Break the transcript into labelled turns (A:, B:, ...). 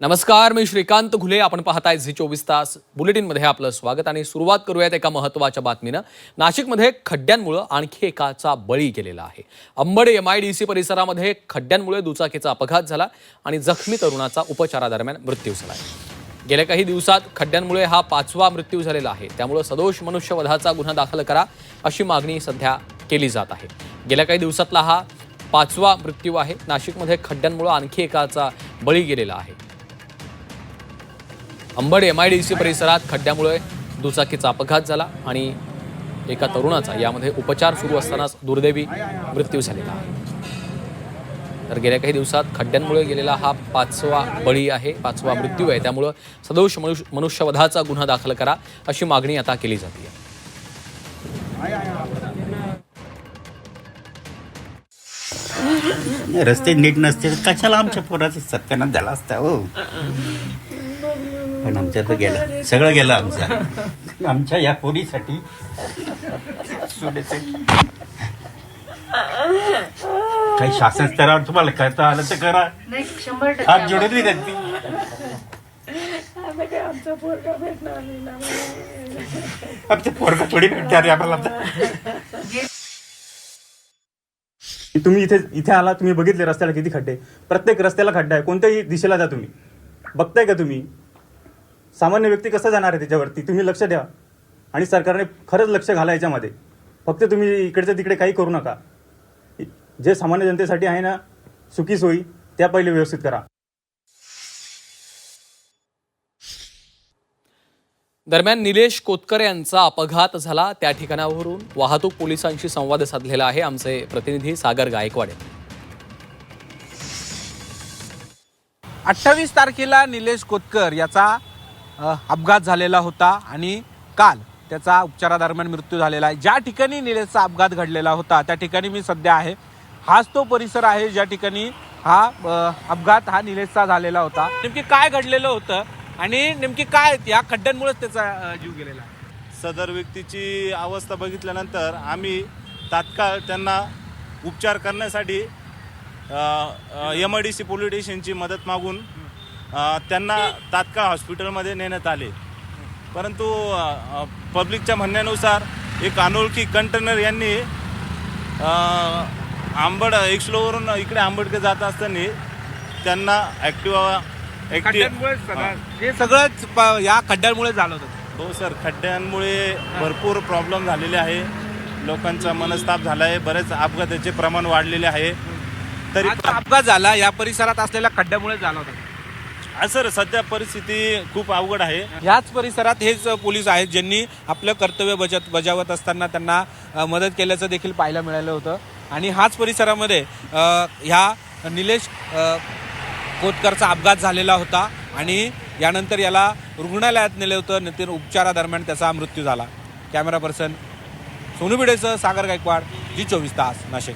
A: नमस्कार, मी श्रीकांत घुले. आपण पाहताय झी 24 तास बुलेटिनमध्ये आपलं स्वागत आणि सुरुवात करूयात एका महत्त्वाच्या बातमीनं. नाशिकमध्ये खड्ड्यांमुळे आणखी एकाचा बळी गेलेला आहे. अंबड MIDC परिसरामध्ये खड्ड्यांमुळे दुचाकीचा अपघात झाला आणि जखमी तरुणाचा उपचारादरम्यान मृत्यू झाला. गेल्या काही दिवसात खड्ड्यांमुळे हा 5वा मृत्यू झालेला आहे. त्यामुळे सदोष मनुष्यवधाचा गुन्हा दाखल करा अशी मागणी सध्या केली जात आहे. गेल्या काही दिवसातला हा 5वा मृत्यू आहे. नाशिकमध्ये खड्ड्यांमुळे आणखी एकाचा बळी गेलेला आहे. अंबड MIDC परिसरात खड्ड्यामुळे दुचाकीचा अपघात झाला आणि एका तरुणाचा यामध्ये उपचार सुरू असतानाच दुर्दैवी मृत्यू झालेला आहे. तर गेल्या काही दिवसात खड्ड्यांमुळे गेलेला हा 5वा बळी आहे, 5वा मृत्यू आहे. त्यामुळे सदोष मनुष्यवधाचा गुन्हा दाखल करा अशी मागणी आता केली जाते.
B: रस्ते नीट नसते कशाला आमच्या पोराचा सत्यानाश झाला असता हो. पण आमच्या तर गेलं, सगळं गेलं आमचं. आमच्या या पोरीसाठी काही शासन स्तरावर तुम्हाला करता आलं तर करा. हात जोडत नाही त्यांनी. आमचं पोरगा थोडी भेटते आम्हाला.
C: तुम्ही इथे आला, तुम्ही बघितले रस्त्याला किती खड्डे. प्रत्येक रस्त्याला खड्डा आहे. कोणत्याही दिशेला जा तुम्ही, बघताय का तुम्ही? सामान्य व्यक्ती कसं जाणार आहे त्याच्यावरती? तुम्ही लक्ष द्या आणि सरकारने खरंच लक्ष घाला याच्यामध्ये. फक्त तुम्ही इकडच्या तिकडे काही करू नका. जे सामान्य जनतेसाठी आहे ना सुखी सोयी, त्या पहिले व्यवस्थित करा.
A: दरम्यान निलेश कोतकर यांचा अपघात झाला त्या ठिकाणावरून वाहतूक पोलिसांशी संवाद साधलेला आहे आमचे प्रतिनिधी सागर गायकवाड.
D: 28 तारखेला निलेश कोतकर याचा अपघात झालेला होता आणि काल त्याचा उपचारादरम्यान मृत्यू झालेला आहे. ज्या ठिकाणी निलेशचा अपघात घडलेला होता त्या ठिकाणी मी सध्या आहे. हाच तो परिसर आहे ज्या ठिकाणी हा अपघात निलेशचा झालेला होता. नेमकी काय घडलेलं होतं आणि नेमकी काय या खड्ड्यांमुळेच त्याचा जीव गेलेला आहे?
E: सदर व्यक्तीची अवस्था बघितल्यानंतर आम्ही तात्काळ त्यांना उपचार करण्यासाठी MIDC पोलीस स्टेशनची मदत मागून त्यांना तात्काळ हॉस्पिटलमध्ये नेण्यात आले. परंतु पब्लिकच्या म्हणण्यानुसार एक अनोळखी कंटेनर यांनी अंबड एक्सलोवरून इकडे अंबडकडे जात असताना त्यांना
D: हे सगळंच या खड्ड्यांमुळे झालं होतं.
E: हो सर, खड्ड्यांमुळे भरपूर प्रॉब्लेम झालेले आहे. लोकांचा मनस्ताप झाला आहे. बरेच अपघाताचे प्रमाण वाढलेले आहे. तरी
D: अपघात झाला या परिसरात असलेल्या खड्ड्यामुळे झाला होता.
E: सर सध्या परिस्थिती खूप अवघड आहे.
D: याच परिसरात हेच पोलीस आहेत ज्यांनी आपलं कर्तव्य बजावत असताना त्यांना मदत केल्याचं देखील पाहायला मिळालं होतं. आणि हाच परिसरामध्ये ह्या निलेश कोतकरचा अपघात झालेला होता आणि यानंतर याला रुग्णालयात नेले होतं. नंतर उपचारादरम्यान त्याचा मृत्यू झाला. कॅमेरा पर्सन सोनू भिडेसह सागर गायकवाड, झी 24 तास, नाशिक.